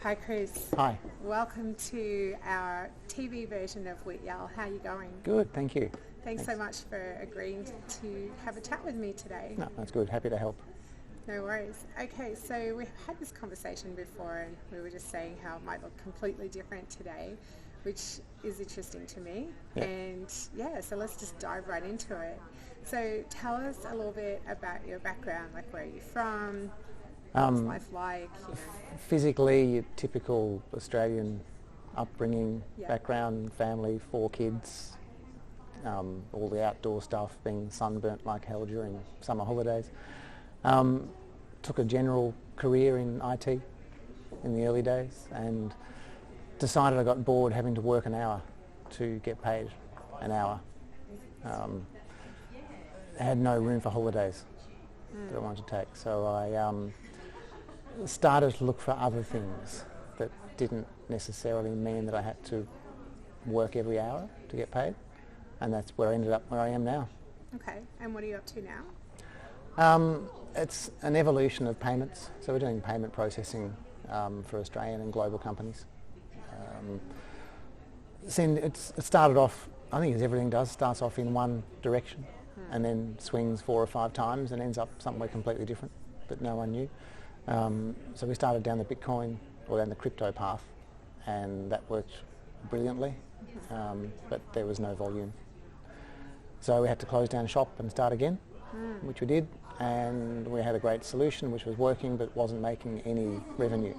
Hi Chris. Hi. Welcome to our TV version of wityayl. How are you going? Good, thank you. Thanks so much for agreeing to have a chat with me today. No, that's good. Happy to help. No worries. Okay, so we've had this conversation before and we were just saying how it might look completely different today, which is interesting to me. Yep. And so let's just dive right into it. So tell us a little bit about your background, like where are you from? What's life like? You know? Physically, your typical Australian upbringing, Yeah. background, family, 4 kids, all the outdoor stuff, being sunburnt like hell during summer holidays. Took a general career in IT in the early days and decided I got bored having to work an hour to get paid an hour. I had no room for holidays that I wanted to take, so I started to look for other things that didn't necessarily mean that I had to work every hour to get paid, and that's where I ended up where I am now. Okay, and what are you up to now? It's an evolution of payments, so we're doing payment processing for Australian and global companies. It started off, I think as everything does, starts off in one direction and then swings 4 or 5 times and ends up somewhere completely different that no one knew. So we started down the Bitcoin or down the crypto path, and that worked brilliantly, but there was no volume. So we had to close down shop and start again, which we did, and we had a great solution which was working but wasn't making any revenue.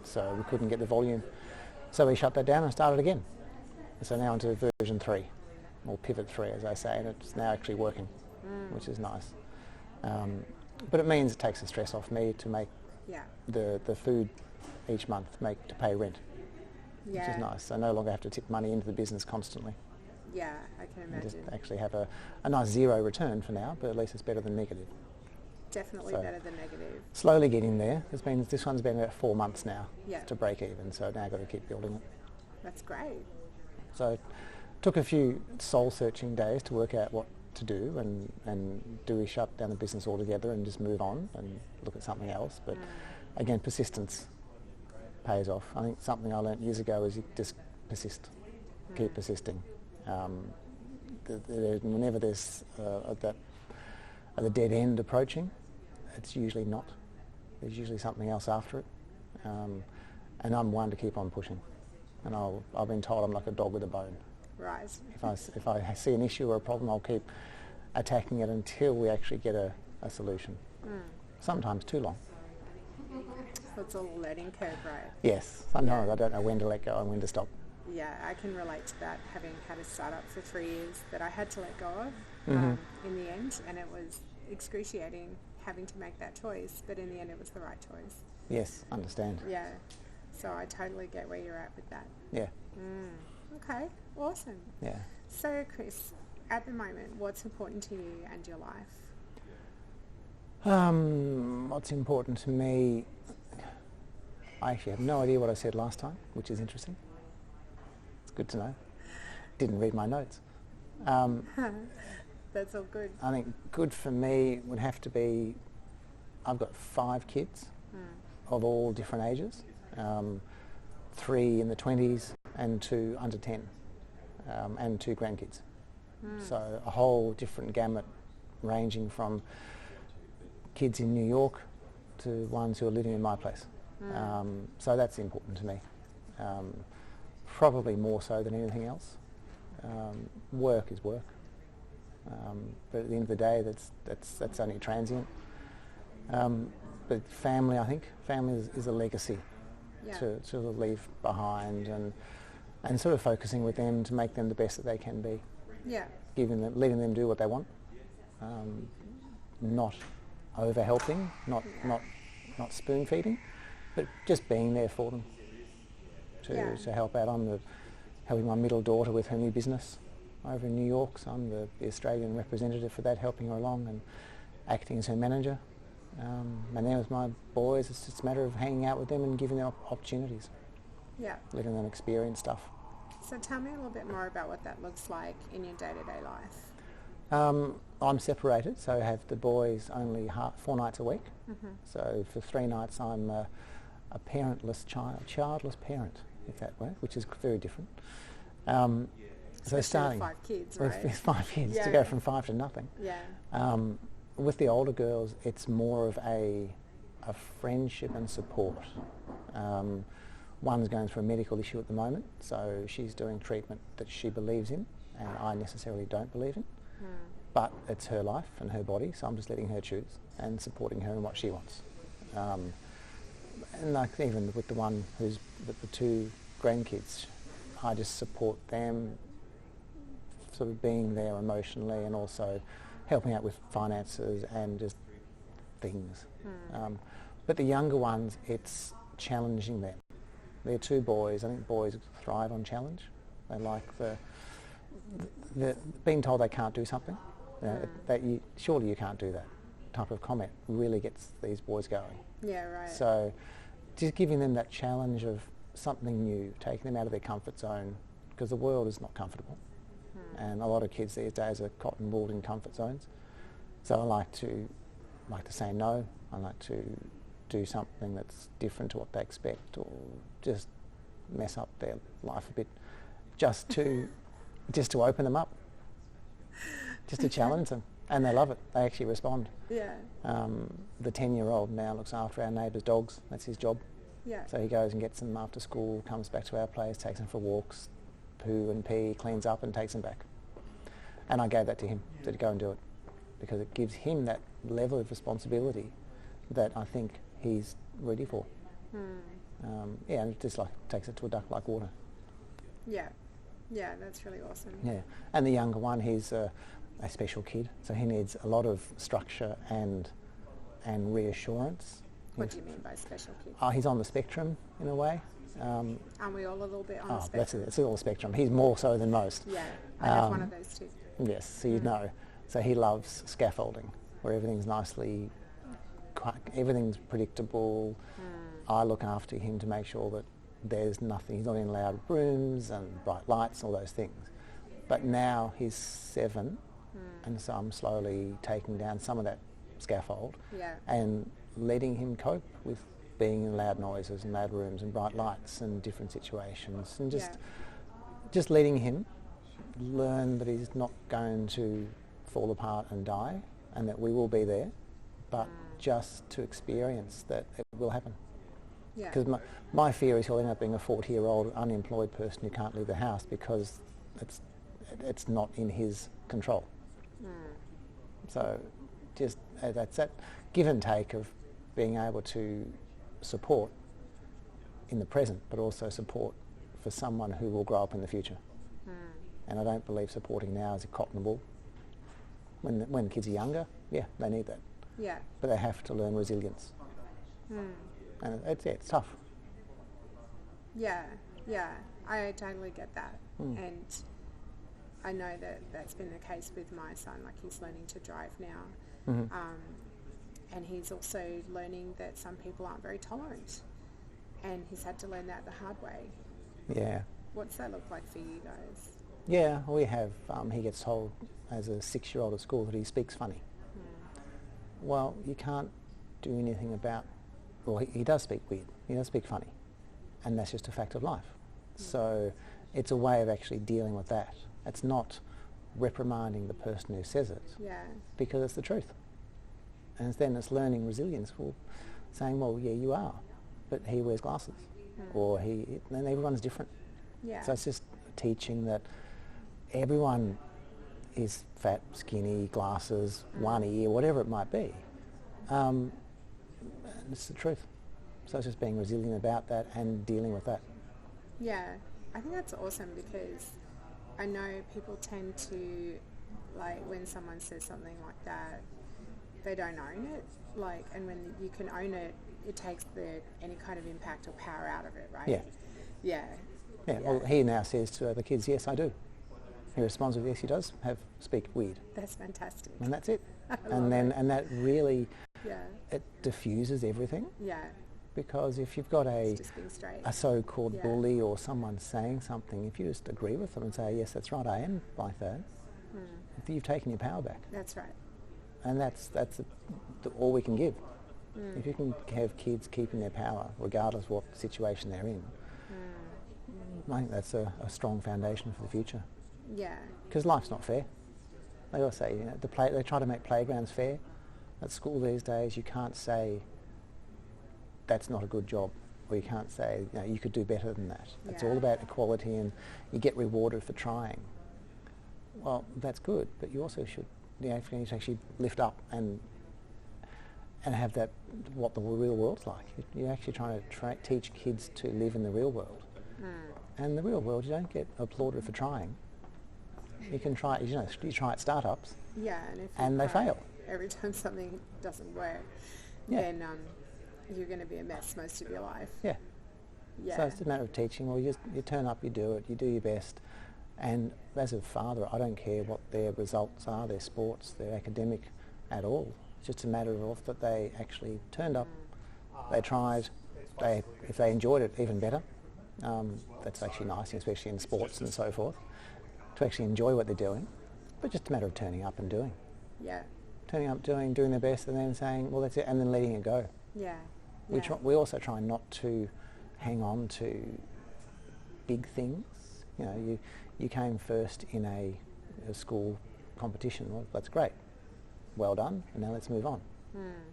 So we couldn't get the volume. So we shut that down and started again. So now into version 3, or pivot 3 as I say, and it's now actually working, which is nice. But it means it takes the stress off me to make the food each month, to pay rent, which is nice. I no longer have to tip money into the business constantly. Yeah, I can imagine. Just actually have a nice zero return for now, but at least it's better than negative. Definitely So better than negative. Slowly getting there. This one's been about 4 months now Yeah. to break even, so now I've got to keep building it. That's great. So it took a few soul-searching days to work out what to do, and do we shut down the business altogether and just move on and look at something else. But again, persistence pays off. I think something I learnt years ago is you just persist, keep persisting. Whenever there's the dead end approaching, it's usually not. There's usually something else after it, and I'm one to keep on pushing. And I've been told I'm like a dog with a bone. Right. If I see an issue or a problem, I'll keep attacking it until we actually get a solution. Sometimes too long. So it's a learning curve, right? Yes. Sometimes I don't know when to let go and when to stop. Yeah, I can relate to that, having had a startup for 3 years that I had to let go of in the end, and it was excruciating having to make that choice, but in the end it was the right choice. Yes, understand. Yeah, so I totally get where you're at with that. Yeah. Okay, awesome. Yeah. So Chris, at the moment, what's important to you and your life? What's important to me, I actually have no idea what I said last time, which is interesting. It's good to know. Didn't read my notes. That's all good. I think good for me would have to be, I've got 5 kids of all different ages, 3 in the 20s and 2 under 10, and 2 grandkids. So a whole different gamut, ranging from kids in New York to ones who are living in my place. So that's important to me, probably more so than anything else. Work is work, but at the end of the day, that's only transient. But family, I think family is a legacy to leave behind, and sort of focusing with them to make them the best that they can be. Yeah. Letting them do what they want, not over helping, not not spoon feeding, but just being there for them to help out. I'm helping my middle daughter with her new business over in New York, so I'm the Australian representative for that, helping her along and acting as her manager. And then with my boys, it's just a matter of hanging out with them and giving them opportunities, letting them experience stuff. So tell me a little bit more about what that looks like in your day-to-day life. I'm separated, so I have the boys only 4 nights a week. So for 3 nights I'm a parentless child, childless parent, if that were, which is very different. So starting with 5 kids, right? with 5 kids to go from 5 to nothing. Yeah. With the older girls, it's more of a friendship and support. One's going through a medical issue at the moment, so she's doing treatment that she believes in, and I necessarily don't believe in. But it's her life and her body, so I'm just letting her choose and supporting her in what she wants. And like even with the one who's with the 2 grandkids, I just support them, sort of being there emotionally and also helping out with finances and just things. But the younger ones, it's challenging them. They're 2 boys. I think boys thrive on challenge. They like the being told they can't do something. Surely you can't do that type of comment really gets these boys going. Yeah, right. So just giving them that challenge of something new, taking them out of their comfort zone, because the world is not comfortable. And a lot of kids these days are cotton-wooled in comfort zones. So I like to say no. I like to do something that's different to what they expect, or just mess up their life a bit, just to open them up, just to challenge them. And they love it. They actually respond. Yeah. The 10-year-old now looks after our neighbour's dogs. That's his job. Yeah. So he goes and gets them after school, comes back to our place, takes them for walks, poo and pee, cleans up and takes them back. And I gave that to him, to go and do it, because it gives him that level of responsibility that I think he's ready for. And it just takes it to a duck like water. Yeah. Yeah, that's really awesome. Yeah. And the younger one, he's a special kid, so he needs a lot of structure and reassurance. What do you mean by special kid? He's on the spectrum in a way. Aren't we all a little bit on the spectrum? That's it. It's all the spectrum. He's more so than most. Yeah, I have one of those too. Yes, so you know. So he loves scaffolding, where everything's everything's predictable. I look after him to make sure that there's nothing, he's not in loud rooms and bright lights, all those things. But now he's 7, and so I'm slowly taking down some of that scaffold and letting him cope with being in loud noises and loud rooms and bright lights and different situations, and just letting him learn that he's not going to fall apart and die, and that we will be there, but just to experience that it will happen. Because my fear is he'll end up being a 40-year-old unemployed person who can't leave the house because it's not in his control. So just that's that give and take of being able to support in the present, but also support for someone who will grow up in the future. And I don't believe supporting now is a cotton wool. When kids are younger, they need that. Yeah. But they have to learn resilience. And it's tough. Yeah, I totally get that. And I know that that's been the case with my son, like he's learning to drive now. And he's also learning that some people aren't very tolerant. And he's had to learn that the hard way. Yeah. What's that look like for you guys? Yeah, we have, he gets told as a 6-year-old at school that he speaks funny. Well, you can't do anything about, well, he does speak weird, he does speak funny, and that's just a fact of life. So it's a way of actually dealing with that. It's not reprimanding the person who says it, because it's the truth. And then it's learning resilience, saying, well, yeah, you are, but he wears glasses, or and everyone's different. So it's just teaching that everyone is fat, skinny, glasses, one ear, whatever it might be. And it's the truth. So it's just being resilient about that and dealing with that. Yeah, I think that's awesome, because I know people tend to, like, when someone says something like that, they don't own it. Like, and when you can own it, it takes any kind of impact or power out of it, right? Yeah. Well, he now says to the kids, yes, I do. He responds with, yes, he does speak weird. That's fantastic. And that's it. And that really, it diffuses everything. Yeah. Because if you've got a so-called bully or someone saying something, if you just agree with them and say, yes, that's right, I am like that, you've taken your power back. That's right. And that's all we can give. If you can have kids keeping their power, regardless of what situation they're in, I think that's a strong foundation for the future. Yeah. Because life's not fair. They always say, they try to make playgrounds fair. At school these days, you can't say that's not a good job, or you can't say you could do better than that. Yeah. It's all about equality, and you get rewarded for trying. Well, that's good, but you also should actually lift up and have that what the real world's like. You're actually trying to teach kids to live in the real world. And the real world, you don't get applauded for trying. You can try, you try at startups. Yeah, and they fail. Every time something doesn't work, then you're going to be a mess most of your life. Yeah. So it's a matter of teaching. Well, you turn up, you do it, you do your best. And as a father, I don't care what their results are, their sports, their academic at all. It's just a matter of that they actually turned up, they tried, if they enjoyed it, even better. That's actually nice, especially in sports and so forth, to actually enjoy what they're doing. But just a matter of turning up and doing. Yeah. Turning up, doing their best, and then saying, well, that's it, and then letting it go. Yeah. We also try not to hang on to big things. You came first in a school competition. Well, that's great. Well done, and now let's move on.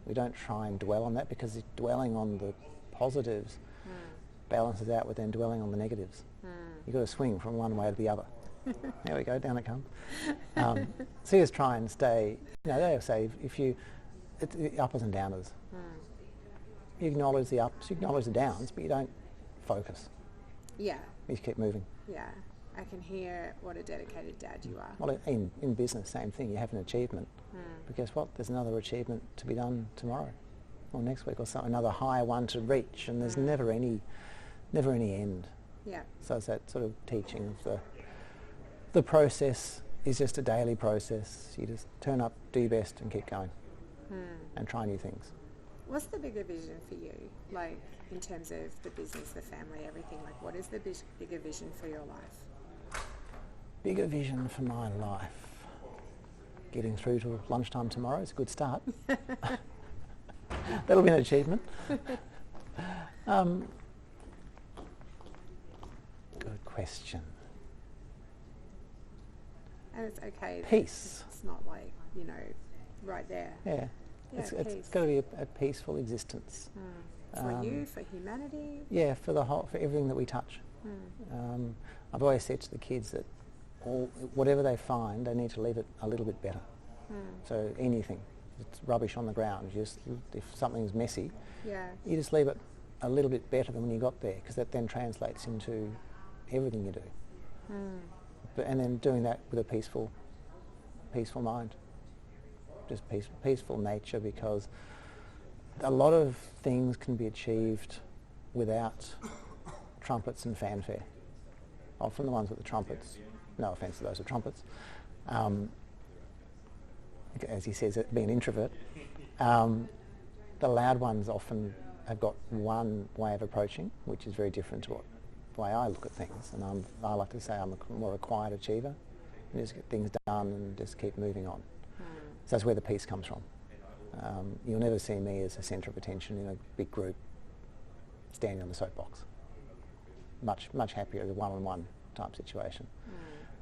We don't try and dwell on that, because dwelling on the positives balances out with then dwelling on the negatives. You've got to swing from one way to the other. There we go, down it comes. So you just try and stay, they say it's the uppers and downers. You acknowledge the ups, you acknowledge the downs, but you don't focus. Yeah. You just keep moving. Yeah. I can hear what a dedicated dad you are. Well, in business, same thing. You have an achievement. But guess what? There's another achievement to be done tomorrow or next week or something, another higher one to reach, and there's never any end. Yeah. So it's that sort of teaching of the process is just a daily process. You just turn up, do your best, and keep going, and try new things. What's the bigger vision for you, like in terms of the business, the family, everything? Like, what is the bigger vision for your life? Bigger vision for my life. Getting through to lunchtime tomorrow is a good start. That'll be an achievement. Good question. And it's okay. Peace. It's not like, right there. Yeah. It's got to be a peaceful existence. For you, for humanity? Yeah, for everything that we touch. I've always said to the kids that whatever they find, they need to leave it a little bit better. So anything, it's rubbish on the ground, if something's messy, you just leave it a little bit better than when you got there, because that then translates into everything you do. And then doing that with a peaceful mind, just peaceful nature, because a lot of things can be achieved without trumpets and fanfare. Often the ones with the trumpets, no offence to those with trumpets, as he says, being an introvert, the loud ones often have got one way of approaching, which is very different to the way I look at things. And I like to say I'm more a quiet achiever, and just get things done and just keep moving on. So that's where the peace comes from. You'll never see me as a centre of attention in a big group standing on the soapbox. Much happier as a one-on-one type situation.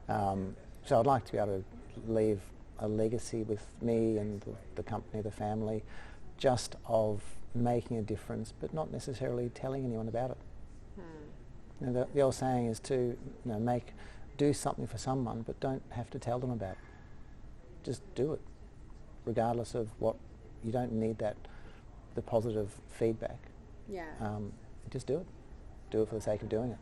So I'd like to be able to leave a legacy with me and the company, the family, just of making a difference, but not necessarily telling anyone about it. The old saying is to do something for someone, but don't have to tell them about it. Just do it, regardless of what. You don't need the positive feedback. Yeah. Just do it. Do it for the sake of doing it.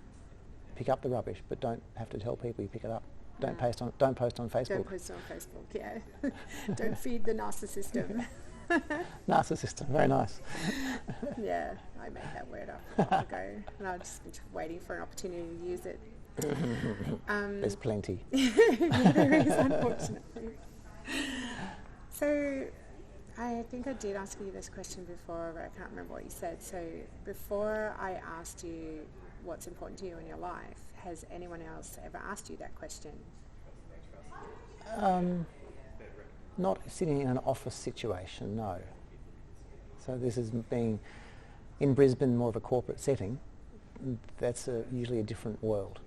Pick up the rubbish, but don't have to tell people you pick it up. Don't post on Facebook. Don't post on Facebook. Yeah. Don't feed the narcissism. Narcissism, very nice. Yeah, I made that word up a while ago, and I've just been waiting for an opportunity to use it. There's plenty. Yeah, there is, unfortunately. So, I think I did ask you this question before, but I can't remember what you said. So, before I asked you what's important to you in your life, has anyone else ever asked you that question? Not sitting in an office situation, no. So this is being in Brisbane, more of a corporate setting. That's usually a different world,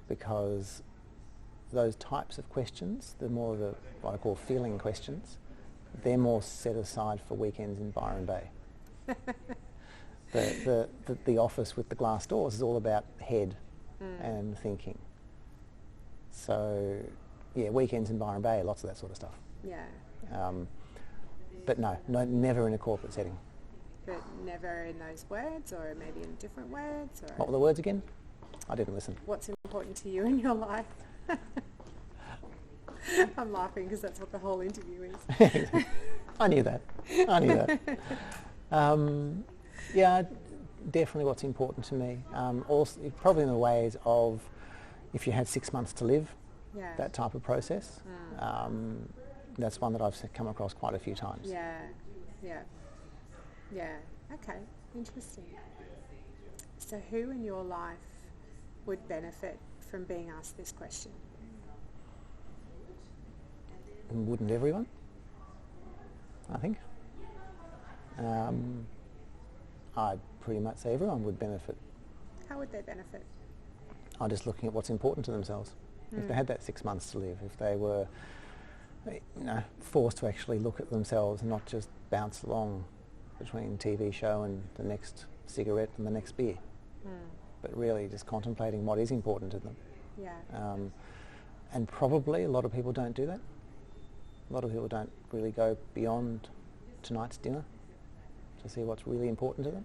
because those types of questions, the more of what I call feeling questions, they're more set aside for weekends in Byron Bay. The office with the glass doors is all about head and thinking. So, yeah, weekends in Byron Bay, lots of that sort of stuff. Yeah. But no, never in a corporate setting. But never in those words, or maybe in different words? Or what were the words again? I didn't listen. What's important to you in your life? I'm laughing because that's what the whole interview is. I knew that. Yeah, definitely what's important to me. Also, probably in the ways of if you had 6 months to live, that type of process. That's one that I've come across quite a few times. Yeah. Okay, interesting. So who in your life would benefit from being asked this question? Wouldn't everyone? I think. I'd pretty much say everyone would benefit. How would they benefit? I'm just looking at what's important to themselves. If they had that 6 months to live, if they were forced to actually look at themselves and not just bounce along between TV show and the next cigarette and the next beer, but really just contemplating what is important to them. And probably a lot of people don't do that. A lot of people don't really go beyond tonight's dinner to see what's really important to them.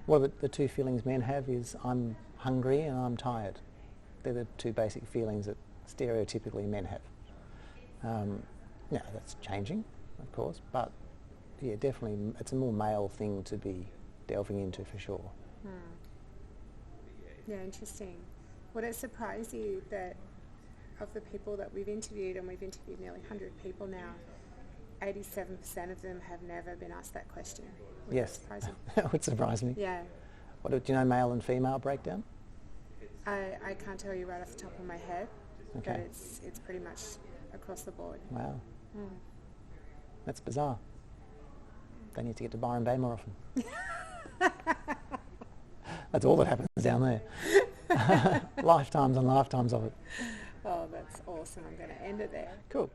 Well, the two feelings men have is I'm hungry and I'm tired. They're the two basic feelings that stereotypically men have. Now, that's changing, of course, but yeah, definitely it's a more male thing to be delving into for sure. Yeah, interesting. Would it surprise you that of the people that we've interviewed, and we've interviewed nearly 100 people now, 87% of them have never been asked that question? Yes, that would surprise me. Yeah. Do you know male and female breakdown? I can't tell you right off the top of my head, but it's pretty much across the board. Wow. That's bizarre. They need to get to Byron Bay more often. That's all that happens down there. Lifetimes and lifetimes of it. Oh, that's awesome. I'm going to end it there. Cool.